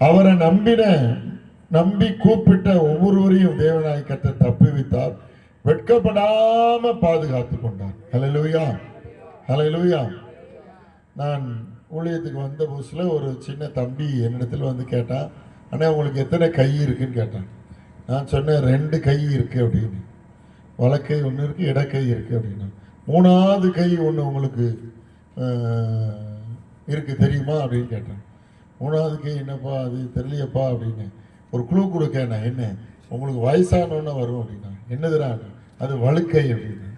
அவரை நம்பி கூப்பிட்ட ஒவ்வொருவரையும் தேவனாய் கர்த்தர் தப்புவித்தார். வெட்கப்படாம பாதுகாத்து கொண்டார். ஹல்லேலூயா, ஹல்லேலூயா. நான் ஊழியத்துக்கு வந்த புதுசுல ஒரு சின்ன தம்பி என்னிடத்தில் வந்து கேட்டான், அண்ணா உங்களுக்கு எத்தனை கை இருக்குன்னு கேட்டான். நான் சொன்னேன் 2 கை இருக்கு அப்படின்னு. வலக்கை ஒன்று இருக்கு, இடக்கை இருக்கு அப்படின்னா. 3வது கை ஒன்று உங்களுக்கு இருக்கு தெரியுமா அப்படின்னு கேட்டேன். 3வது கை என்னப்பா அது தெரியலையப்பா அப்படின்னு. ஒரு குழு கொடுக்கேண்ணா, என்ன உங்களுக்கு வயசானோன்னு வரும் அப்படின்னா. என்னதுடா? அது வழுக்கை அப்படின்னு.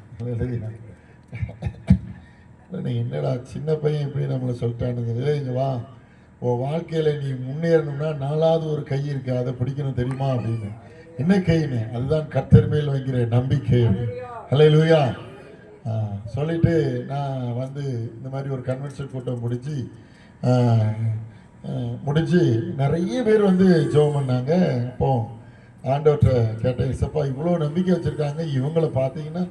என்னடா சின்ன பையன் இப்படி நம்மளை சொல்லிட்டானுங்க. இங்க வா, உன் வாழ்க்கையில நீ முன்னேறணும்னா 4வது ஒரு கை இருக்கு, அதை பிடிக்கணும் தெரியுமா அப்படின்னு. என்ன கைன்னு? அதுதான் கர்த்தர் மேல் வைக்கிற நம்பிக்கை. ஹல்லேலூயா. சொல்லிட்டு நான் வந்து இந்த மாதிரி ஒரு கன்வென்ஷன் கூட்டம் முடிச்சு நிறைய பேர் வந்து ஜெபம் பண்ணாங்க. அப்போ ஆண்டவர்கிட்ட கேட்டேன், இசப்பா இவ்வளோ நம்பிக்கை வச்சுருக்காங்க, இவங்களை பார்த்தீங்கன்னா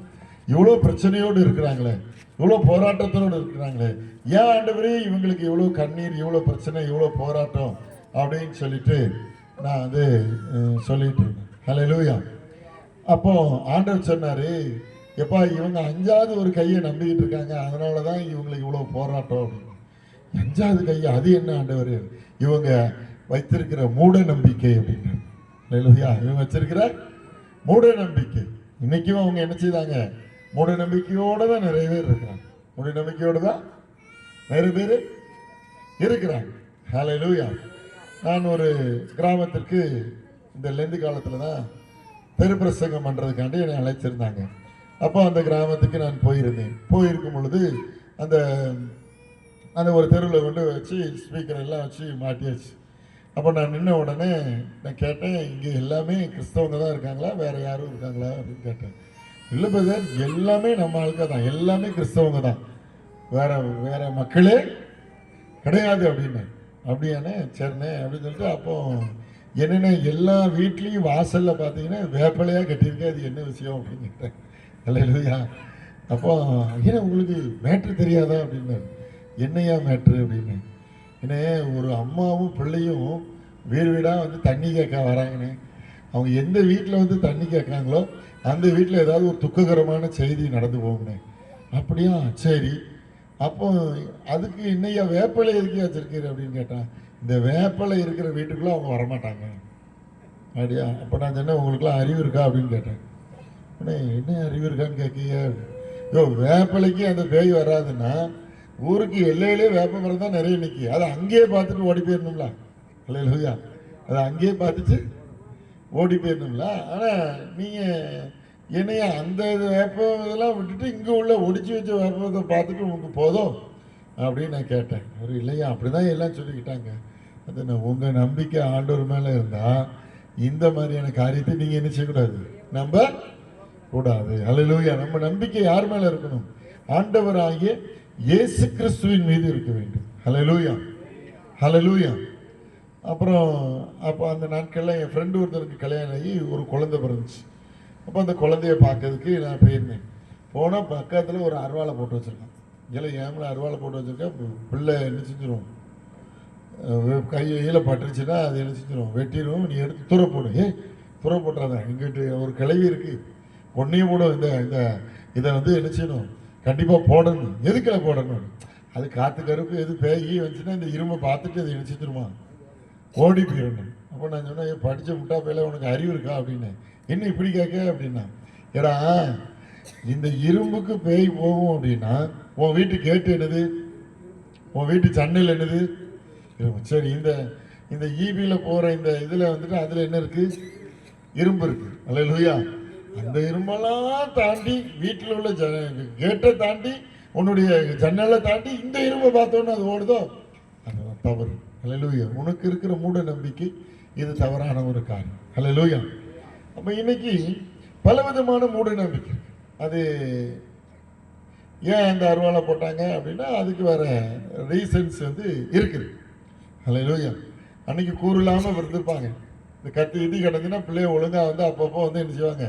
இவ்வளோ பிரச்சனையோடு இருக்கிறாங்களே, இவ்வளோ போராட்டத்தோடு இருக்கிறாங்களே, ஏன் ஆண்டவரே இவங்களுக்கு இவ்வளோ கண்ணீர், இவ்வளோ பிரச்சனை, இவ்வளோ போராட்டம் அப்படின்னு சொல்லிட்டு நான் வந்து சொல்லிட்டு இருந்தேன். ஹல்லேலூயா. அப்போ ஆண்டவர் சொன்னார், எப்பா இவங்க 5வது ஒரு கையை நம்பிக்கிட்டு இருக்காங்க, அதனால தான் இவங்களுக்கு இவ்வளோ போராட்டம் அப்படின்னு. 5வது கையை அது என்ன ஆண்டவர்? இவங்க வைத்திருக்கிற மூட நம்பிக்கை அப்படின்னு. ஹல்லேலூயா. இவங்க வச்சிருக்கிற மூட நம்பிக்கை. இன்னைக்கும் அவங்க என்ன செய்தாங்க? மூட நம்பிக்கையோடு தான் நிறைய பேர் இருக்கிறாங்க. மூட நம்பிக்கையோடு தான் நிறைய பேர் இருக்கிறாங்க. ஹல்லேலூயா. நான் ஒரு கிராமத்திற்கு இந்த லெந்து காலத்தில் தான் பெருப்பிரசங்கம் பண்ணுறதுக்காண்டி என்னை அழைச்சிருந்தாங்க. அப்போ அந்த கிராமத்துக்கு நான் போயிருக்கும் பொழுது அந்த ஒரு தெருவில் கொண்டு வச்சு ஸ்பீக்கர் எல்லாம் வச்சு மாட்டியாச்சு. அப்போ நான் நின்ன உடனே நான் கேட்டேன், இங்கே எல்லாமே கிறிஸ்தவங்க தான் இருக்காங்களா, வேறு யாரும் இருக்காங்களா அப்படின்னு கேட்டேன். இல்லை பிரதர், எல்லாமே நம்ம ஆளுக்க தான், எல்லாமே கிறிஸ்தவங்க தான், வேற மக்களே கிடையாது அப்படின்னு. அப்படியானே சரிண்ணே அப்படின்னு சொல்லிட்டு, அப்போ என்னென்ன எல்லா வீட்லேயும் வாசலில் பார்த்தீங்கன்னா வேப்பலையாக கட்டியிருக்கேன், அது என்ன விஷயம் அப்படின்னு கேட்டேன். ஹல்லேலூயா. அப்போ ஏன்னா உங்களுக்கு மேட்ரு தெரியாதா அப்படின்னு. என்னையா மேட்ரு அப்படின்னு. ஏன்னா ஒரு அம்மாவும் பிள்ளையும் வீடு வீடாக வந்து தண்ணி கேட்க வராங்கன்னு. அவங்க எந்த வீட்டில் வந்து தண்ணி கேட்காங்களோ அந்த வீட்டில் ஏதாவது ஒரு துக்ககரமான செய்தி நடந்து போகணும். அப்படியா, சரி. அப்போ அதுக்கு என்னையா வேப்பலை எதுக்கே வச்சிருக்கீரு அப்படின்னு கேட்டான். இந்த வேப்பலை இருக்கிற வீட்டுக்குள்ளே அவங்க வரமாட்டாங்க. அப்படியா? அப்போ நான் சொன்னேன், உங்களுக்குலாம் அறிவு இருக்கா அப்படின்னு கேட்டேன். என்ன அறிவு இருக்கான்னு கேட்கீங்க? வேப்பலைக்கு அந்த பேய் வராதுன்னா ஊருக்கு எல்லையிலே வேப்ப மரம் தான் நிறைய நிற்கி, அதை அங்கேயே பார்த்துட்டு ஓடி போயிடணும்ல. ஹல்லேலூயா. அதை அங்கேயே பார்த்துட்டு ஓடி போயிடணும்ல. ஆனால் நீங்கள் என்னையா அந்த வேப்பம் இதெல்லாம் விட்டுட்டு இங்கே உள்ள ஒடிச்சு வச்ச வேப்பத்தை பார்த்துட்டு உங்களுக்கு போதும் அப்படின்னு நான் கேட்டேன். ஒரு இல்லையா, அப்படி தான் எல்லாம் சொல்லிக்கிட்டாங்க. அது நான் உங்கள் நம்பிக்கை ஆண்டவர் மேலே இருந்தால் இந்த மாதிரியான காரியத்தை நீங்கள் என்ன செய்யக்கூடாது, நம்ப கூடாது. ஹல்லேலூயா. நம்ம நம்பிக்கை யார் மேலே இருக்கணும்? ஆண்டவராகிய இயேசு கிறிஸ்துவின் மீது இருக்க வேண்டும். ஹல்லேலூயா, ஹல்லேலூயா. அப்புறம் அப்போ அந்த நாட்களில் என் ஃப்ரெண்டு ஒருத்தருக்கு கல்யாணம் ஆகி ஒரு குழந்தை பிறந்துச்சு. அப்போ அந்த குழந்தைய பார்க்கறதுக்கு நான் போயிருந்தேன். போனால் பக்கத்தில் ஒரு அருவாளை போட்டு வச்சுருக்கான். இல்லை ஏமில் அருவாளை போட்டு வச்சுருக்கேன். பிள்ளை என்ன செஞ்சிடும், கையில் பட்டுருச்சுன்னா அது என்ன செஞ்சிடும், வெட்டிடும். நீ எடுத்து துறை போடு. துறை போட்டுறாதான், இங்கிட்டு ஒரு கிளவி இருக்குது, ஒன்றையும் போடும். இந்த இதை வந்து என்ன செய்யணும், கண்டிப்பாக போடணும். எதுக்குள்ள போடணும்? அது காற்று கருப்பு எது பேகி வந்துச்சுன்னா இந்த இரும்பை பார்த்துட்டு அதை இணைச்சிட்டுருமா, ஓடி போயிடணும். அப்போ நான் சொன்னேன், படித்த முட்டா பேல உனக்கு அறிவு இருக்கா அப்படின்னு. என்ன இப்படி கேட்க அப்படின்னா, ஏடா இந்த இரும்புக்கு பேய் போகும் அப்படின்னா உன் வீட்டு கேட்டு என்னது, உன் வீட்டு ஜன்னல் என்னது? சரி, இந்த ஈபியில் போகிற இந்த இதில் வந்துட்டு அதில் என்ன இருக்குது, இரும்பு இருக்குது. ஹல்லேலூயா. அந்த இரும்பெல்லாம் தாண்டி வீட்டில் உள்ள கேட்டை தாண்டி உன்னுடைய ஜன்னலை தாண்டி இந்த இரும்பை பார்த்தோன்னு அது ஓடுதோ, அது தவறு. ஹல்லேலூயா. உனக்கு இருக்கிற மூட நம்பிக்கை இது தவறான ஒரு காரியம். ஹல்லேலூயா. அப்போ இன்னைக்கு பலவிதமான மூட நம்பிக்கை. அது ஏன் அந்த அருவாளை போட்டாங்க அப்படின்னா அதுக்கு வேற ரீசன்ஸ் வந்து இருக்குது. ஹல்லேலூயா. அன்னைக்கு கூறு இல்லாமல் இருந்திருப்பாங்க. இந்த கத்தி இடி கிடந்துன்னா பிள்ளைய ஒழுங்காக வந்து அப்பப்போ வந்து என்ன செய்வாங்க,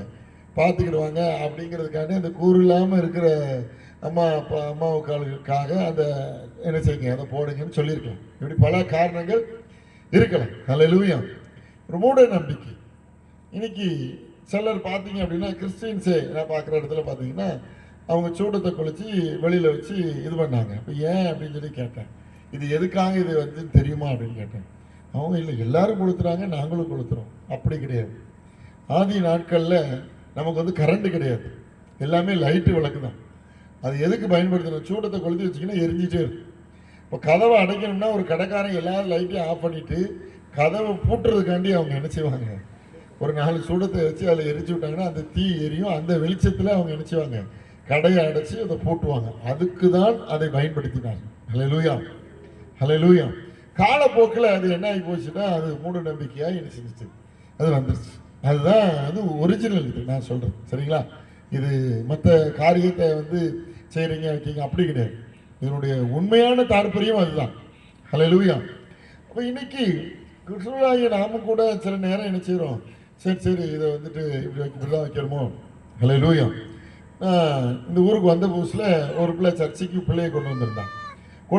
பார்த்துக்கிடுவாங்க. அப்படிங்கிறதுக்காண்டி அந்த கூறு இல்லாமல் இருக்கிற அம்மாவுக்காக அதை என்ன செய்யுங்க, அதை போடுங்கன்னு சொல்லியிருக்கலாம். இப்படி பல காரணங்கள் இருக்கலாம். ஹல்லேலூயா. ஒரு மூட நம்பிக்கை. இன்னைக்கு சிலர் பார்த்தீங்க அப்படின்னா, கிறிஸ்டின்ஸே நான் பார்க்குற இடத்துல பார்த்தீங்கன்னா, அவங்க சூடத்தை குளிச்சு வெளியில் வச்சு இது பண்ணாங்க. இப்போ ஏன் அப்படின்னு சொல்லி கேட்டேன். இது எதுக்காக இது வந்து தெரியுமா அப்படின்னு கேட்டேன். அவங்க இல்லை, எல்லாரும் கொளுத்துறாங்க, நாங்களும் கொளுத்துறோம். அப்படி கிடையாது. ஆதி நாட்களில் நமக்கு வந்து கரண்ட் கிடையாது, எல்லாமே லைட்டு விளக்கு தான். அது எதுக்கு பயன்படுத்தணும்? சூடத்தை கொளுத்தி வச்சிங்கன்னா எரிஞ்சிட்டே இருக்கும். இப்போ கதவை அடைக்கணும்னா ஒரு கடைக்காரன் எல்லாரும் லைட்டையும் ஆஃப் பண்ணிவிட்டு கதவை பூட்டுறதுக்காண்டி அவங்க என்ன செய்வாங்க, ஒரு 4 சூடத்தை வச்சு அதில் எரிச்சு விட்டாங்கன்னா அந்த தீ எரியும். அந்த வெளிச்சத்தில் அவங்க என்ன செய்வாங்க, கடையை அடைச்சி அதை பூட்டுவாங்க. அதுக்கு தான் அதை பயன்படுத்தினாங்க. ஹல்லேலூயா, ஹல்லேலூயா. காலப்போக்கில் அது என்ன ஆகி போச்சுன்னா, அது மூட நம்பிக்கையாக என்ன செஞ்சிச்சு, அது வந்துருச்சு. அதுதான் அது ஒரிஜினல். இது நான் சொல்கிறேன், சரிங்களா? இது மற்ற காரியத்தை வந்து செய்கிறீங்க வைக்கீங்க அப்படி கிடையாது. இதனுடைய உண்மையான தாற்பயம் அதுதான். ஹல்லேலூயா. அப்போ இன்னைக்கு கிறிஸ்துவாகிய நாம கூட சில நேரம் என்ன செய்கிறோம், சரி இதை வந்துட்டு இப்படி தான் வைக்கிறோமோ. ஹல்லேலூயா. இந்த ஊருக்கு வந்த புதுசில் ஒரு பிள்ளை சர்ச்சைக்கு பிள்ளையை கொண்டு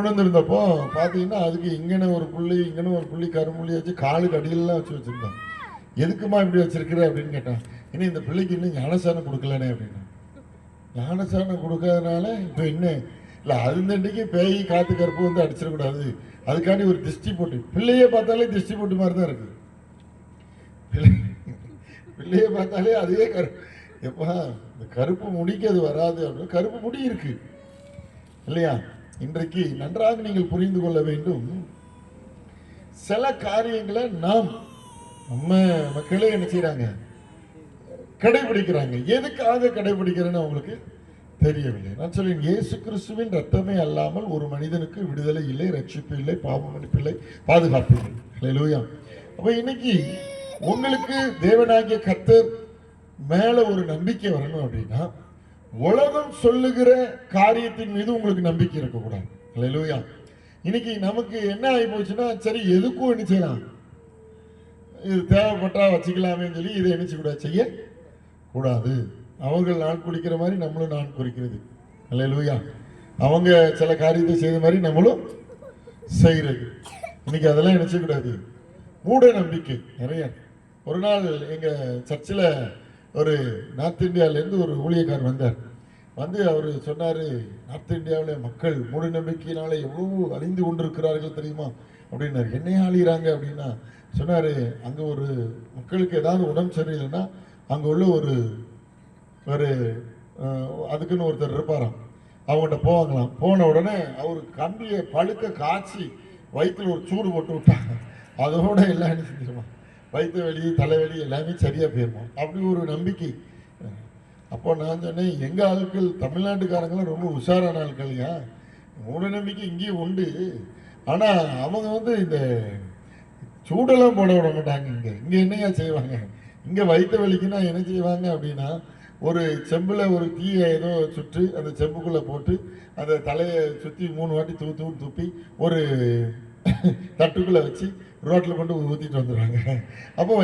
வந்திருந்தப்போ பார்த்தீங்கன்னா, அதுக்கு இங்கன ஒரு புள்ளி கரும்புள்ளி வச்சு காலுக்கு அடியிலலாம் வச்சுருந்தாங்க. எதுக்குமா இப்படி வச்சிருக்கிற அப்படின்னு கேட்டான். இன்னும் இந்த பிள்ளைக்கு இன்னும் ஞானசானம் கொடுக்கலனே அப்படின்னா. ஞானசானம் கொடுக்காதனால இப்போ என்ன இல்லை, அதுந்தண்டிக்கு பேய் காத்து கருப்பு வந்து அடிச்சிடக்கூடாது, அதுக்காண்டி ஒரு திருஷ்டி போட்டு, பிள்ளையை பார்த்தாலே திருஷ்டி போட்டு மாதிரி தான் இருக்குது. பிள்ளையை பார்த்தாலே அதுவே எப்பா இந்த கருப்பு முடிக்கு அது வராது அப்படின்னு. கருப்பு முடி இருக்கு இல்லையா? இன்றைக்கு நன்றாக நீங்கள் புரிந்து கொள்ள வேண்டும். சில காரியங்களை நம்ம மக்களே என்ன செய்யறாங்க, கடைபிடிக்கிறாங்க. எதுக்காக கடைபிடிக்கிறேன்னு அவங்களுக்கு தெரியவில்லை. நான் சொல்றேன், இயேசு கிறிஸ்துவின் ரத்தமே அல்லாமல் ஒரு மனிதனுக்கு விடுதலை இல்லை, ரட்சிப்பு இல்லை, பாவ மன்னிப்பு இல்லை, பாதுகாப்பு இல்லை. ஹல்லேலூயா. அப்ப இன்னைக்கு உங்களுக்கு தேவனாகிய கர்த்தர் மேல ஒரு நம்பிக்கை வரணும் அப்படின்னா, உலகம் சொல்லுகிற காரியத்தின் மீது உங்களுக்கு நம்பிக்கை இருக்கக்கூடாது. ஹல்லேலூயா. இன்னைக்கு நமக்கு என்ன ஆகி போச்சுன்னா, சரி எதுக்கும் என்ன செய்யலாம், இது தேவைப்பட்டா வச்சுக்கலாமே சொல்லி இதை என்ன செய்யக்கூடாது, செய்ய கூடாது. அவர்கள் நாள் குடிக்கிற மாதிரி நம்மளும் நாள் குறிக்கிறது. ஹல்லேலூயா. அவங்க சில காரியத்தை செய்த மாதிரி நம்மளும் செய்யறது. இன்னைக்கு அதெல்லாம் என்ன செய்யக்கூடாது, மூட நம்பிக்கை நிறைய. ஒரு நாள் எங்க சர்ச்சில் ஒரு நார்த் இந்தியாவிலேருந்து ஒரு ஊழியக்காரர் வந்தார். வந்து அவர் சொன்னார், நார்த் இந்தியாவில் மக்கள் மூட நம்பிக்கையினால எவ்வளோ அழிந்து கொண்டிருக்கிறார்கள் தெரியுமா அப்படின்னாரு. என்னையே அழிகிறாங்க அப்படின்னா சொன்னார், அங்கே ஒரு மக்களுக்கு ஏதாவது உடம்பு சரியில்லைன்னா அங்கே உள்ள ஒரு அதுக்குன்னு ஒருத்தர் இருப்பாராம், அவங்ககிட்ட போவாங்களாம். போன உடனே அவர் கம்பியை பழுக்க காய்ச்சி வயிற்றுல ஒரு சூடு போட்டு விட்டாங்க. அதோட எல்லாம் என்ன செஞ்சிருமா, வயிற்று வலி தலைவலி எல்லாமே சரியாக போயிருமா. அப்படி ஒரு நம்பிக்கை. அப்போ நான் சொன்னேன், எங்கள் ஆட்கள் தமிழ்நாட்டுக்காரங்களும் ரொம்ப உஷாரான ஆட்கள்யா, மூட நம்பிக்கை இங்கேயும் உண்டு. ஆனால் அவங்க வந்து இந்த சூடெல்லாம் போட விட மாட்டாங்க. இங்கே என்னையா செய்வாங்க, இங்கே வயிற்று வலிக்குன்னா என்ன செய்வாங்க அப்படின்னா, ஒரு செம்பில் ஒரு தீயை ஏதோ சுற்றி அந்த செம்புக்குள்ளே போட்டு அந்த தலையை சுற்றி 3 வாட்டி துப்பி ஒரு தட்டுக்குள்ளே வச்சு ரோட்டில் கொண்டு ஊற்றிட்டு வந்துடுவாங்க. அப்போ